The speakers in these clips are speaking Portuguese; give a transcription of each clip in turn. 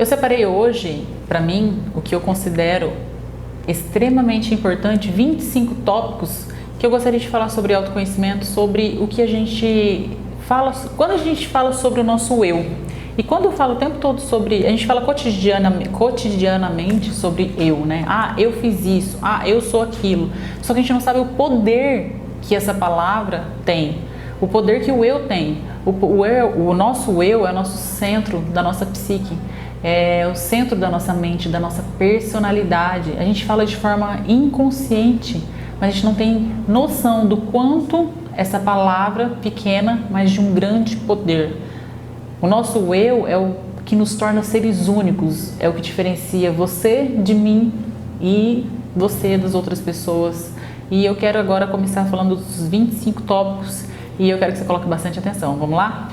Eu separei hoje, para mim, o que eu considero extremamente importante, 25 tópicos que eu gostaria de falar sobre autoconhecimento, sobre o que a gente fala, quando a gente fala sobre o nosso eu. E quando eu falo o tempo todo sobre, a gente fala cotidianamente sobre eu, né? Ah, eu fiz isso, ah, eu sou aquilo. Só que a gente não sabe o poder que essa palavra tem, o poder que o eu tem. O nosso eu é o nosso centro da nossa psique, é o centro da nossa mente, da nossa personalidade. A gente fala de forma inconsciente, mas a gente não tem noção do quanto essa palavra pequena, mas de um grande poder. O nosso eu é o que nos torna seres únicos, é o que diferencia você de mim e você das outras pessoas. E eu quero agora começar falando dos 25 tópicos e eu quero que você coloque bastante atenção. Vamos lá?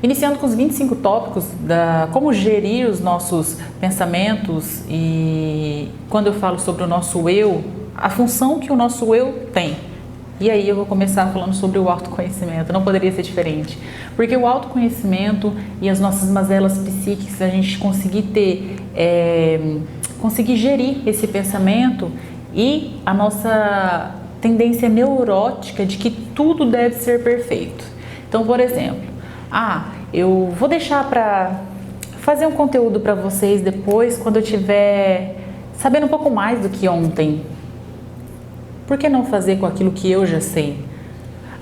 Iniciando com os 25 tópicos da como gerir os nossos pensamentos, e quando eu falo sobre o nosso eu, a função que o nosso eu tem. E aí eu vou começar falando sobre o autoconhecimento, não poderia ser diferente. Porque o autoconhecimento e as nossas mazelas psíquicas, a gente conseguir conseguir gerir esse pensamento e a nossa tendência neurótica de que tudo deve ser perfeito. Então, por exemplo, eu vou deixar para fazer um conteúdo para vocês depois, quando eu estiver sabendo um pouco mais do que ontem. Por que não fazer com aquilo que eu já sei?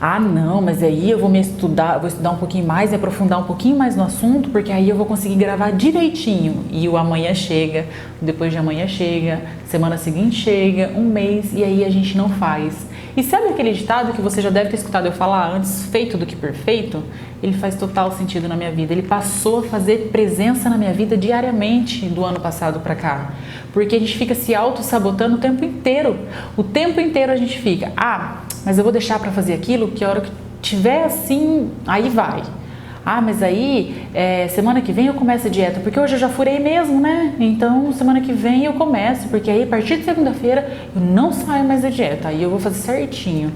Ah, não, mas aí eu vou estudar um pouquinho mais e aprofundar um pouquinho mais no assunto, porque aí eu vou conseguir gravar direitinho. E o amanhã chega, depois de amanhã chega, semana seguinte chega, um mês, e aí a gente não faz. E sabe aquele ditado que você já deve ter escutado eu falar antes, feito do que perfeito? Ele faz total sentido na minha vida. Ele passou a fazer presença na minha vida diariamente do ano passado para cá. Porque a gente fica se auto-sabotando o tempo inteiro. O tempo inteiro a gente fica, mas eu vou deixar para fazer aquilo que a hora que tiver assim, aí vai. Mas aí semana que vem eu começo a dieta, porque hoje eu já furei mesmo, né? Então semana que vem eu começo, porque aí a partir de segunda-feira eu não saio mais da dieta, aí eu vou fazer certinho.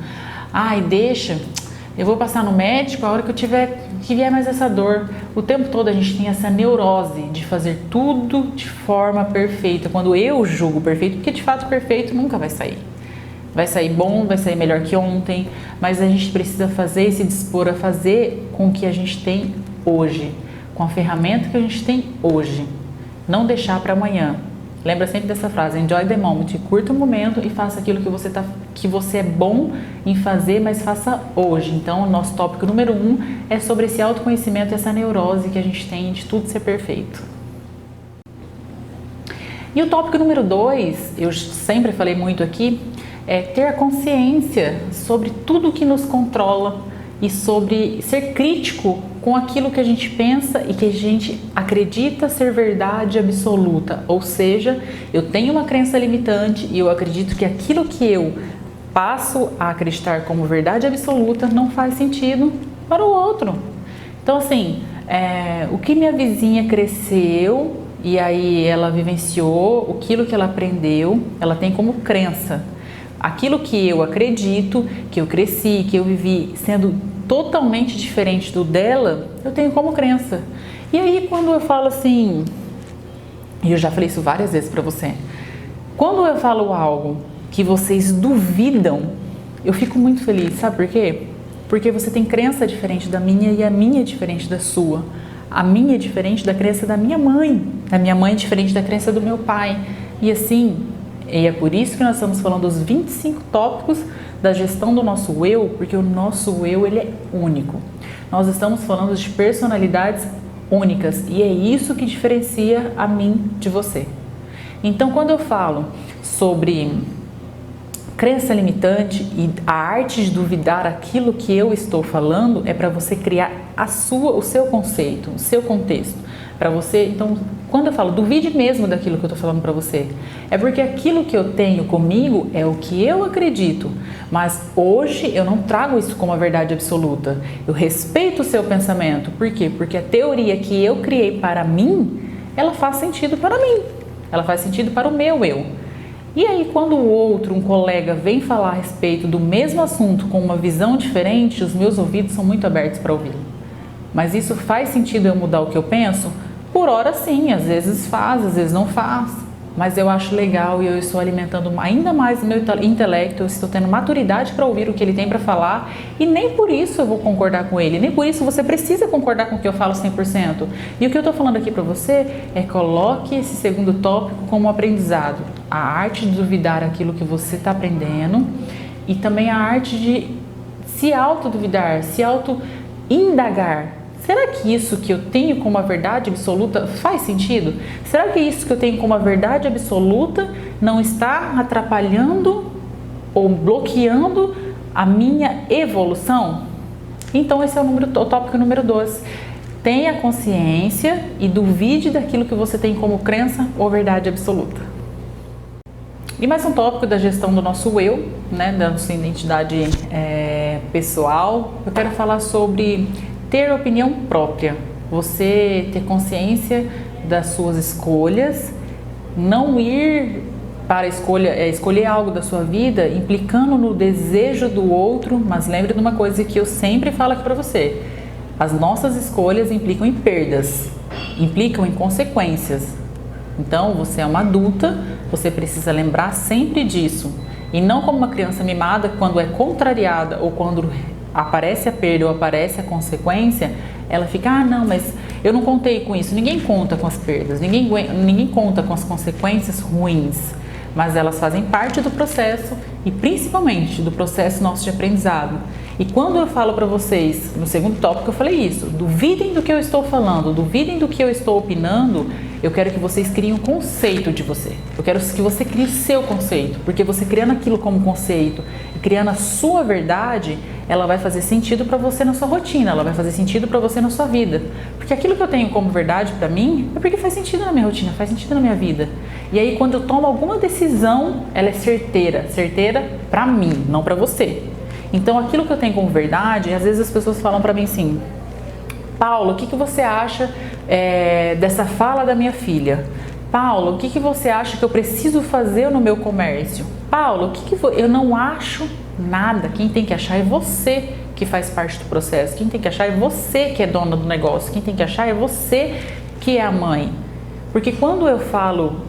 Eu vou passar no médico a hora que vier mais essa dor. O tempo todo a gente tem essa neurose de fazer tudo de forma perfeita, quando eu julgo perfeito, porque de fato perfeito nunca vai sair. Vai sair bom, vai sair melhor que ontem, mas a gente precisa fazer e se dispor a fazer com o que a gente tem hoje, com a ferramenta que a gente tem hoje. Não deixar para amanhã. Lembra sempre dessa frase, enjoy the moment, curta o momento e faça aquilo que você é bom em fazer, mas faça hoje. Então, o nosso tópico número 1 é sobre esse autoconhecimento e essa neurose que a gente tem de tudo ser perfeito. E o tópico número 2, eu sempre falei muito aqui, é ter a consciência sobre tudo que nos controla e sobre ser crítico com aquilo que a gente pensa e que a gente acredita ser verdade absoluta. Ou seja, eu tenho uma crença limitante e eu acredito que aquilo que eu passo a acreditar como verdade absoluta não faz sentido para o outro. Então, assim, o que minha vizinha cresceu e aí ela vivenciou, aquilo que ela aprendeu, ela tem como crença. Aquilo que eu acredito, que eu cresci, que eu vivi sendo totalmente diferente do dela, eu tenho como crença. E aí quando eu falo assim, e eu já falei isso várias vezes pra você, quando eu falo algo que vocês duvidam, eu fico muito feliz, sabe por quê? Porque você tem crença diferente da minha e a minha é diferente da sua. A minha é diferente da crença da minha mãe é diferente da crença do meu pai. E assim, e é por isso que nós estamos falando dos 25 tópicos da gestão do nosso eu, porque o nosso eu, ele é único. Nós estamos falando de personalidades únicas e é isso que diferencia a mim de você. Então, quando eu falo sobre crença limitante e a arte de duvidar aquilo que eu estou falando, é para você criar o seu conceito, o seu contexto. Para você, então, quando eu falo duvide mesmo daquilo que eu estou falando para você, é porque aquilo que eu tenho comigo é o que eu acredito, mas hoje eu não trago isso como a verdade absoluta. Eu respeito o seu pensamento. Por quê? Porque a teoria que eu criei para mim, ela faz sentido para mim, ela faz sentido para o meu eu. E aí, quando o outro, um colega, vem falar a respeito do mesmo assunto com uma visão diferente, os meus ouvidos são muito abertos para ouvir. Mas isso faz sentido eu mudar o que eu penso? Por hora sim, às vezes faz, às vezes não faz. Mas eu acho legal e eu estou alimentando ainda mais o meu intelecto, eu estou tendo maturidade para ouvir o que ele tem para falar e nem por isso eu vou concordar com ele, nem por isso você precisa concordar com o que eu falo 100%. E o que eu estou falando aqui para você é coloque esse segundo tópico como aprendizado, a arte de duvidar aquilo que você está aprendendo e também a arte de se autoduvidar, se auto-indagar. Será que isso que eu tenho como a verdade absoluta faz sentido? Será que isso que eu tenho como a verdade absoluta não está atrapalhando ou bloqueando a minha evolução? Então esse é o tópico número 2. Tenha consciência e duvide daquilo que você tem como crença ou verdade absoluta. E mais um tópico da gestão do nosso eu, né, da nossa identidade pessoal. Eu quero falar sobre ter opinião própria, você ter consciência das suas escolhas, não ir para escolher algo da sua vida implicando no desejo do outro, mas lembre de uma coisa que eu sempre falo aqui para você, as nossas escolhas implicam em perdas, implicam em consequências. Então você é uma adulta, você precisa lembrar sempre disso, e não como uma criança mimada quando é contrariada ou quando aparece a perda ou aparece a consequência, ela fica, não, mas eu não contei com isso. Ninguém conta com as perdas, ninguém conta com as consequências ruins, mas elas fazem parte do processo e principalmente do processo nosso de aprendizado. E quando eu falo para vocês, no segundo tópico eu falei isso, duvidem do que eu estou falando, duvidem do que eu estou opinando, eu quero que vocês criem um conceito de você. Eu quero que você crie o seu conceito, porque você criando aquilo como conceito e criando a sua verdade, ela vai fazer sentido para você na sua rotina, ela vai fazer sentido para você na sua vida. Porque aquilo que eu tenho como verdade para mim é porque faz sentido na minha rotina, faz sentido na minha vida. E aí quando eu tomo alguma decisão, ela é certeira para mim, não para você. Então aquilo que eu tenho como verdade, às vezes as pessoas falam para mim assim, Paulo, o que você acha dessa fala da minha filha? Paulo, o que você acha que eu preciso fazer no meu comércio? Paulo, eu não acho nada. Quem tem que achar é você que faz parte do processo. Quem tem que achar é você que é dona do negócio. Quem tem que achar é você que é a mãe. Porque quando eu falo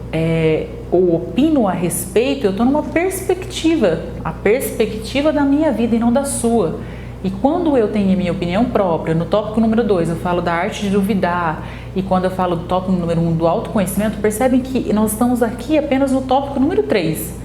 ou opino a respeito, eu estou numa perspectiva, a perspectiva da minha vida e não da sua. E quando eu tenho a minha opinião própria, no tópico número 2 eu falo da arte de duvidar, e quando eu falo do tópico número 1 do autoconhecimento, percebem que nós estamos aqui apenas no tópico número 3.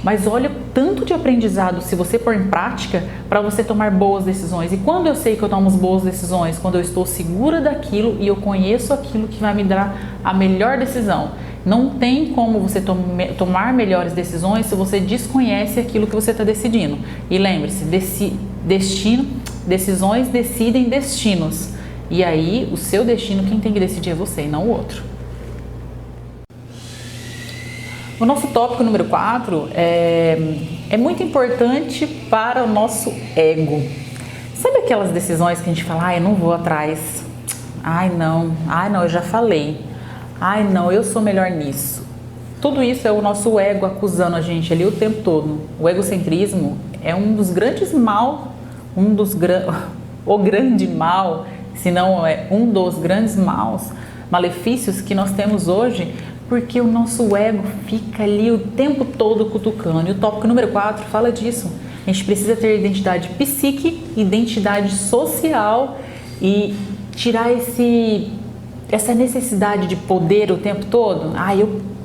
Mas olha o tanto de aprendizado se você pôr em prática para você tomar boas decisões. E quando eu sei que eu tomo boas decisões? Quando eu estou segura daquilo e eu conheço aquilo que vai me dar a melhor decisão. Não tem como você tomar melhores decisões se você desconhece aquilo que você está decidindo. E lembre-se, decisões decidem destinos. E aí, o seu destino, quem tem que decidir é você e não o outro. O nosso tópico número 4 é muito importante para o nosso ego. Sabe aquelas decisões que a gente fala, eu não vou atrás, não, eu já falei, não, eu sou melhor nisso. Tudo isso é o nosso ego acusando a gente ali o tempo todo. O egocentrismo é um dos grandes mal, o grande mal, se não é um dos grandes malefícios que nós temos hoje, porque o nosso ego fica ali o tempo todo cutucando. E o tópico número 4 fala disso. A gente precisa ter identidade psíquica, identidade social e tirar essa necessidade de poder o tempo todo.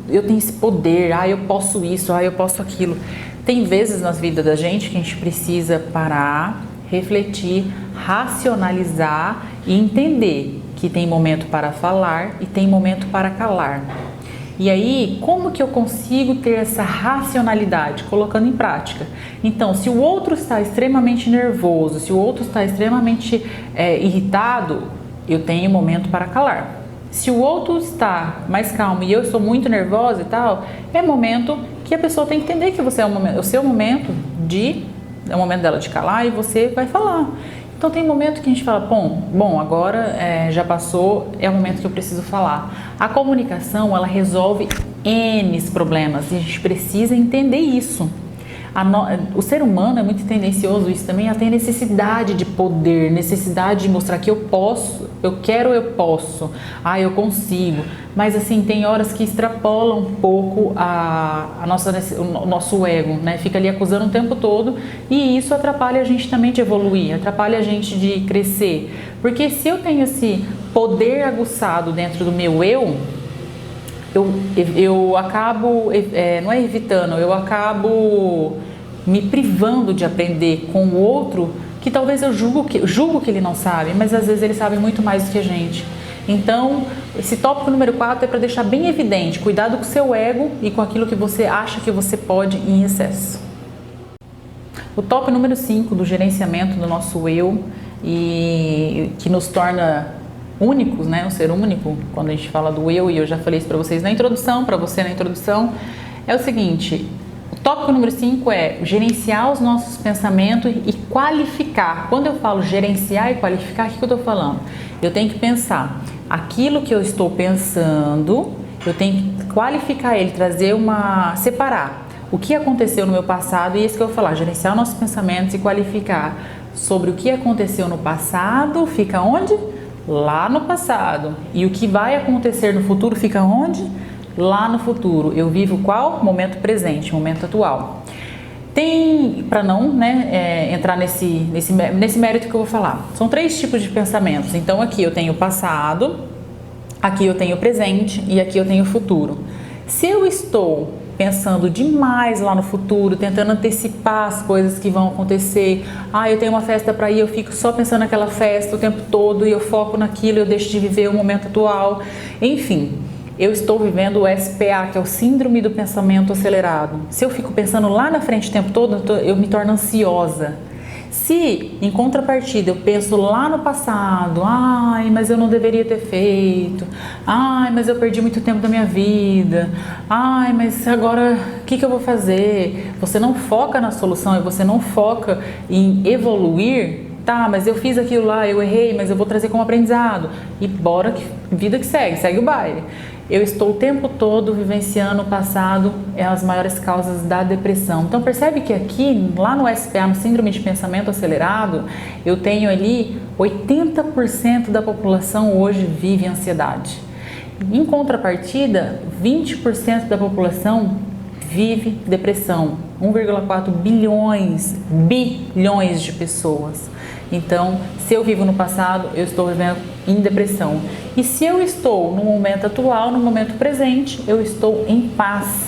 Eu tenho esse poder, eu posso isso, eu posso aquilo. Tem vezes na vida da gente que a gente precisa parar, refletir, racionalizar e entender que tem momento para falar e tem momento para calar. E aí, como que eu consigo ter essa racionalidade? Colocando em prática. Então, se o outro está extremamente nervoso, se o outro está extremamente irritado, eu tenho momento para calar. Se o outro está mais calmo e eu estou muito nervosa e tal, é momento que a pessoa tem que entender que você é o seu momento é o momento dela de calar e você vai falar. Então tem momento que a gente fala, bom, agora já passou, é o momento que eu preciso falar. A comunicação, ela resolve N problemas e a gente precisa entender isso. O ser humano é muito tendencioso, isso também, a ter necessidade de poder, necessidade de mostrar que eu posso, eu quero, eu posso, eu consigo. Mas assim, tem horas que extrapolam um pouco o nosso ego, né? Fica ali acusando o tempo todo, e isso atrapalha a gente também de evoluir, atrapalha a gente de crescer. Porque se eu tenho esse poder aguçado dentro do meu eu acabo, não é evitando, eu acabo me privando de aprender com o outro, que talvez eu julgo que ele não sabe, mas às vezes ele sabe muito mais do que a gente. Então, esse tópico número 4 é para deixar bem evidente, cuidado com o seu ego e com aquilo que você acha que você pode em excesso. O tópico número 5 do gerenciamento do nosso eu, e que nos torna únicos, né? Um ser único, quando a gente fala do eu, e eu já falei isso para vocês na introdução, para você na introdução, é o seguinte: o tópico número 5 é gerenciar os nossos pensamentos e qualificar. Quando eu falo gerenciar e qualificar, o que eu estou falando? Eu tenho que pensar aquilo que eu estou pensando, eu tenho que qualificar ele, separar o que aconteceu no meu passado, e isso que eu vou falar, gerenciar os nossos pensamentos e qualificar sobre o que aconteceu no passado, fica onde? Lá no passado. E o que vai acontecer no futuro fica onde? Lá no futuro. Eu vivo qual? Momento presente, momento atual. Para não entrar nesse mérito que eu vou falar, são 3 tipos de pensamentos. Então aqui eu tenho o passado, aqui eu tenho o presente e aqui eu tenho o futuro. Se eu estou pensando demais lá no futuro, tentando antecipar as coisas que vão acontecer, eu tenho uma festa para ir, eu fico só pensando naquela festa o tempo todo e eu foco naquilo, eu deixo de viver o momento atual, enfim, eu estou vivendo o SPA, que é o Síndrome do Pensamento Acelerado. Se eu fico pensando lá na frente o tempo todo, eu me torno ansiosa. Se, em contrapartida, eu penso lá no passado, mas eu não deveria ter feito, mas eu perdi muito tempo da minha vida, mas agora o que eu vou fazer? Você não foca na solução e você não foca em evoluir, mas eu fiz aquilo lá, eu errei, mas eu vou trazer como aprendizado. E bora, vida que segue o baile. Eu estou o tempo todo vivenciando o passado, as maiores causas da depressão. Então percebe que aqui, lá no SPA, no Síndrome de Pensamento Acelerado, eu tenho ali 80% da população hoje vive ansiedade. Em contrapartida, 20% da população vive depressão. 1,4 bilhões de pessoas. Então, se eu vivo no passado, eu estou vivendo em depressão. E se eu estou no momento atual, no momento presente, eu estou em paz.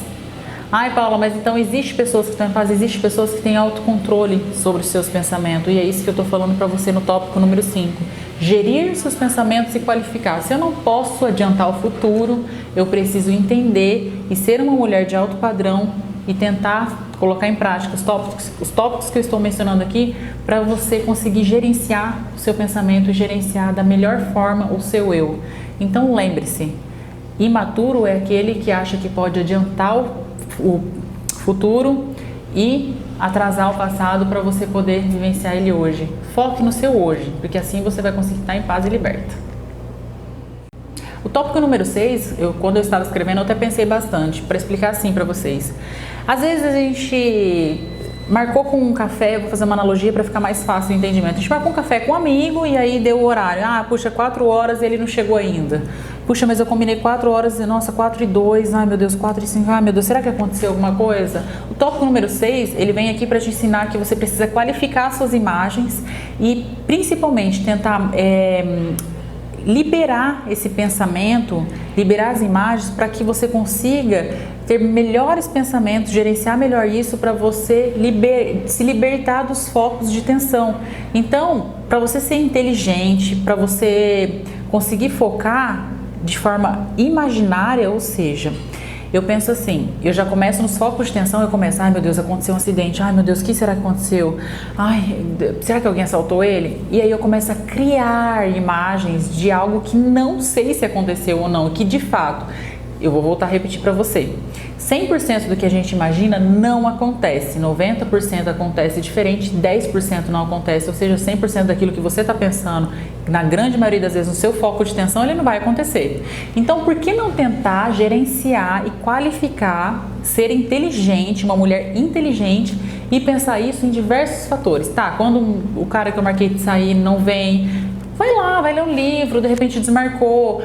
Paula, mas então existe pessoas que estão em paz, existe pessoas que têm autocontrole sobre os seus pensamentos. E é isso que eu estou falando para você no tópico número 5. Gerir seus pensamentos e qualificar. Se eu não posso adiantar o futuro, eu preciso entender e ser uma mulher de alto padrão e tentar colocar em prática os tópicos que eu estou mencionando aqui, para você conseguir gerenciar o seu pensamento e gerenciar da melhor forma o seu eu. Então lembre-se, imaturo é aquele que acha que pode adiantar o futuro e atrasar o passado para você poder vivenciar ele hoje. Foque no seu hoje, porque assim você vai conseguir estar em paz e liberta. O tópico número 6, quando eu estava escrevendo, eu até pensei bastante, para explicar assim para vocês. Às vezes a gente marcou com um café, vou fazer uma analogia para ficar mais fácil o entendimento. A gente marcou um café com um amigo e aí deu o horário. 4 horas e ele não chegou ainda. Puxa, mas eu combinei 4 horas e, nossa, 4:02, meu Deus, 4:05, meu Deus, será que aconteceu alguma coisa? O tópico número 6, ele vem aqui para te ensinar que você precisa qualificar suas imagens e principalmente tentar liberar esse pensamento, liberar as imagens para que você consiga ter melhores pensamentos, gerenciar melhor isso para você se libertar dos focos de tensão. Então, para você ser inteligente, para você conseguir focar de forma imaginária, ou seja, eu penso assim, eu já começo nos focos de tensão, eu começo, meu Deus, aconteceu um acidente, meu Deus, o que será que aconteceu? Será que alguém assaltou ele? E aí eu começo a criar imagens de algo que não sei se aconteceu ou não, que de fato, eu vou voltar a repetir para você, 100% do que a gente imagina não acontece, 90% acontece diferente, 10% não acontece, ou seja, 100% daquilo que você está pensando, na grande maioria das vezes no seu foco de tensão, ele não vai acontecer. Então, por que não tentar gerenciar e qualificar, ser inteligente, uma mulher inteligente e pensar isso em diversos fatores. Tá, quando o cara que eu marquei de sair não vem, vai lá, vai ler um livro, de repente desmarcou,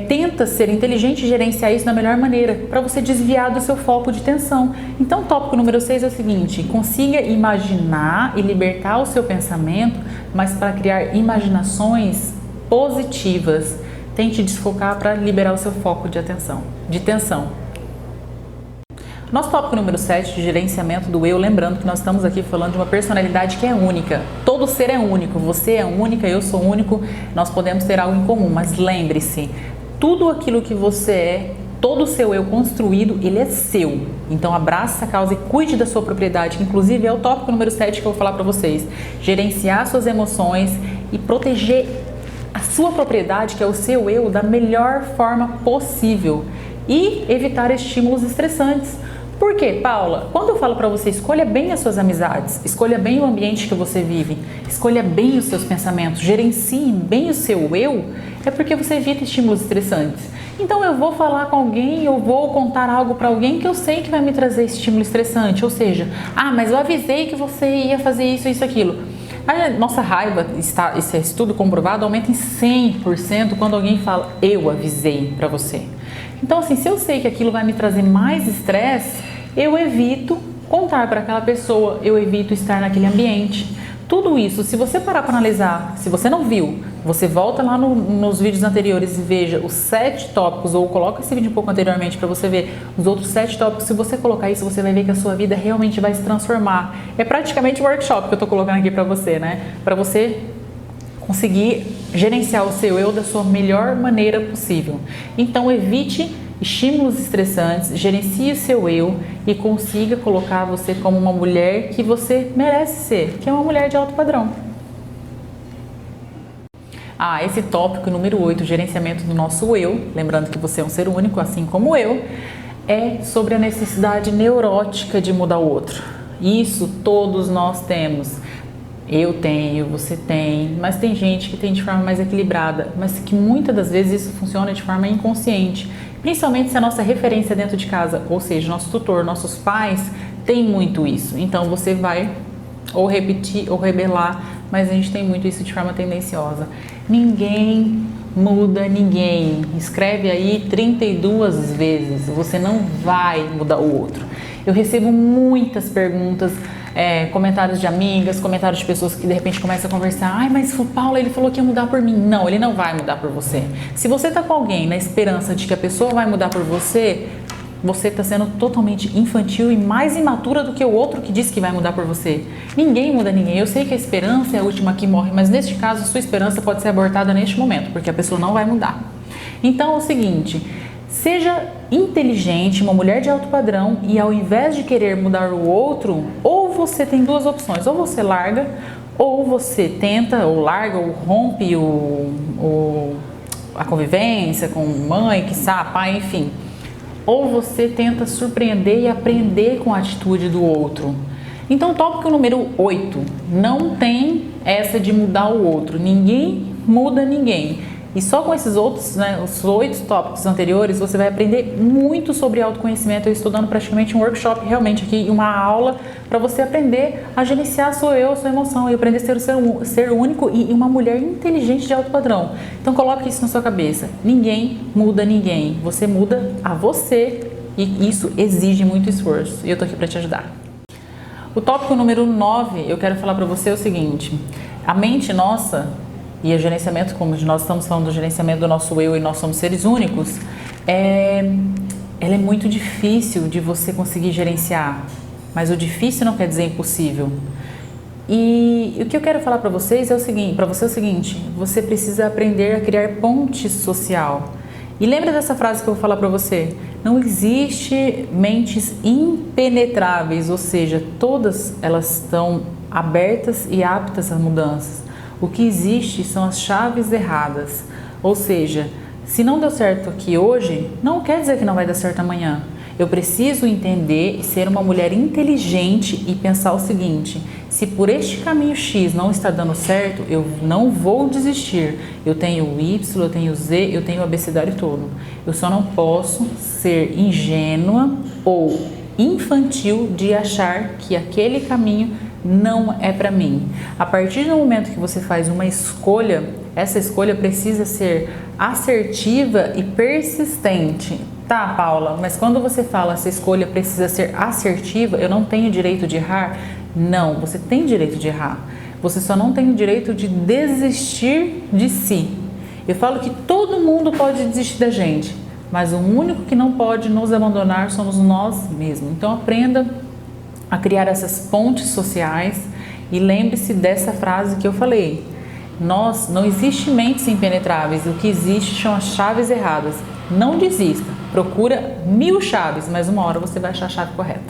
tenta ser inteligente e gerenciar isso da melhor maneira, para você desviar do seu foco de tensão. Então, o tópico número 6 é o seguinte: consiga imaginar e libertar o seu pensamento, mas para criar imaginações positivas. Tente desfocar para liberar o seu foco de tensão. Nosso tópico número 7, de gerenciamento do eu, lembrando que nós estamos aqui falando de uma personalidade que é única. Todo ser é único, você é única, eu sou único, nós podemos ter algo em comum, mas lembre-se, tudo aquilo que você é, todo o seu eu construído, ele é seu. Então abrace essa causa e cuide da sua propriedade, que inclusive é o tópico número 7 que eu vou falar para vocês. Gerenciar suas emoções e proteger a sua propriedade, que é o seu eu, da melhor forma possível. E evitar estímulos estressantes. Por quê, Paula? Quando eu falo para você, escolha bem as suas amizades, escolha bem o ambiente que você vive, escolha bem os seus pensamentos, gerencie bem o seu eu, é porque você evita estímulos estressantes. Então eu vou falar com alguém, eu vou contar algo para alguém que eu sei que vai me trazer estímulo estressante, ou seja, mas eu avisei que você ia fazer isso, isso, aquilo. A nossa raiva, esse estudo comprovado, aumenta em 100% quando alguém fala, eu avisei para você. Então, assim, se eu sei que aquilo vai me trazer mais estresse, eu evito contar para aquela pessoa, eu evito estar naquele ambiente. Tudo isso, se você parar para analisar, se você não viu, você volta lá nos vídeos anteriores e veja os 7 tópicos, ou coloca esse vídeo um pouco anteriormente para você ver os outros 7 tópicos. Se você colocar isso, você vai ver que a sua vida realmente vai se transformar. É praticamente um workshop que eu estou colocando aqui para você, né? Para você conseguir gerenciar o seu eu da sua melhor maneira possível. Então, evite estímulos estressantes, gerencie o seu eu e consiga colocar você como uma mulher que você merece ser, que é uma mulher de alto padrão. Esse tópico número 8, gerenciamento do nosso eu, lembrando que você é um ser único, assim como eu, é sobre a necessidade neurótica de mudar o outro. Isso todos nós temos. Eu tenho, você tem, mas tem gente que tem de forma mais equilibrada, mas que muitas das vezes isso funciona de forma inconsciente, principalmente se a nossa referência dentro de casa, ou seja, nosso tutor, nossos pais, tem muito isso. Então você vai ou repetir ou rebelar, mas a gente tem muito isso de forma tendenciosa. Ninguém muda ninguém. Escreve aí 32 vezes, você não vai mudar o outro. Eu recebo muitas perguntas, comentários de amigas, comentários de pessoas que de repente começam a conversar. Mas o Paulo, ele falou que ia mudar por mim. Não, ele não vai mudar por você. Se você tá com alguém na esperança de que a pessoa vai mudar por você, você está sendo totalmente infantil e mais imatura do que o outro que disse que vai mudar por você. Ninguém muda ninguém. Eu sei que a esperança é a última que morre, mas neste caso a sua esperança pode ser abortada neste momento, porque a pessoa não vai mudar. Então é o seguinte, seja inteligente, uma mulher de alto padrão, e ao invés de querer mudar o outro, ou você tem duas opções, ou você larga, ou você tenta, ou larga, ou rompe a convivência com mãe, quiçá, pai, enfim. Ou você tenta surpreender e aprender com a atitude do outro. Então, tópico número 8, não tem essa de mudar o outro, ninguém muda ninguém. E só com esses outros, os 8 tópicos anteriores, você vai aprender muito sobre autoconhecimento. Eu estou dando praticamente um workshop realmente aqui, uma aula para você aprender a gerenciar seu eu, sua emoção, e aprender a ser um ser único e uma mulher inteligente de alto padrão. Então coloque isso na sua cabeça, ninguém muda ninguém, você muda a você, e isso exige muito esforço, e eu estou aqui para te ajudar. O tópico número 9, eu quero falar para você o seguinte, a mente nossa, e o gerenciamento, como nós estamos falando do gerenciamento do nosso eu e nós somos seres únicos, ela é muito difícil de você conseguir gerenciar, mas o difícil não quer dizer impossível. E o que eu quero falar para vocês é o seguinte, você precisa aprender a criar ponte social. E lembra dessa frase que eu vou falar para você, não existe mentes impenetráveis, ou seja, todas elas estão abertas e aptas a mudanças. O que existe são as chaves erradas, ou seja, se não deu certo aqui hoje, não quer dizer que não vai dar certo amanhã. Eu preciso entender e ser uma mulher inteligente e pensar o seguinte, se por este caminho X não está dando certo, eu não vou desistir. Eu tenho o Y, eu tenho o Z, eu tenho o abecedário todo. Eu só não posso ser ingênua ou infantil de achar que aquele caminho não é para mim. A partir do momento que você faz uma escolha, essa escolha precisa ser assertiva e persistente. Tá, Paula, mas quando você fala essa escolha precisa ser assertiva, eu não tenho direito de errar? Não, você tem direito de errar. Você só não tem o direito de desistir de si. Eu falo que todo mundo pode desistir da gente, mas o único que não pode nos abandonar somos nós mesmos. Então aprenda a criar essas pontes sociais e lembre-se dessa frase que eu falei. Não existe mentes impenetráveis, o que existe são as chaves erradas. Não desista, procura 1000 chaves, mas uma hora você vai achar a chave correta.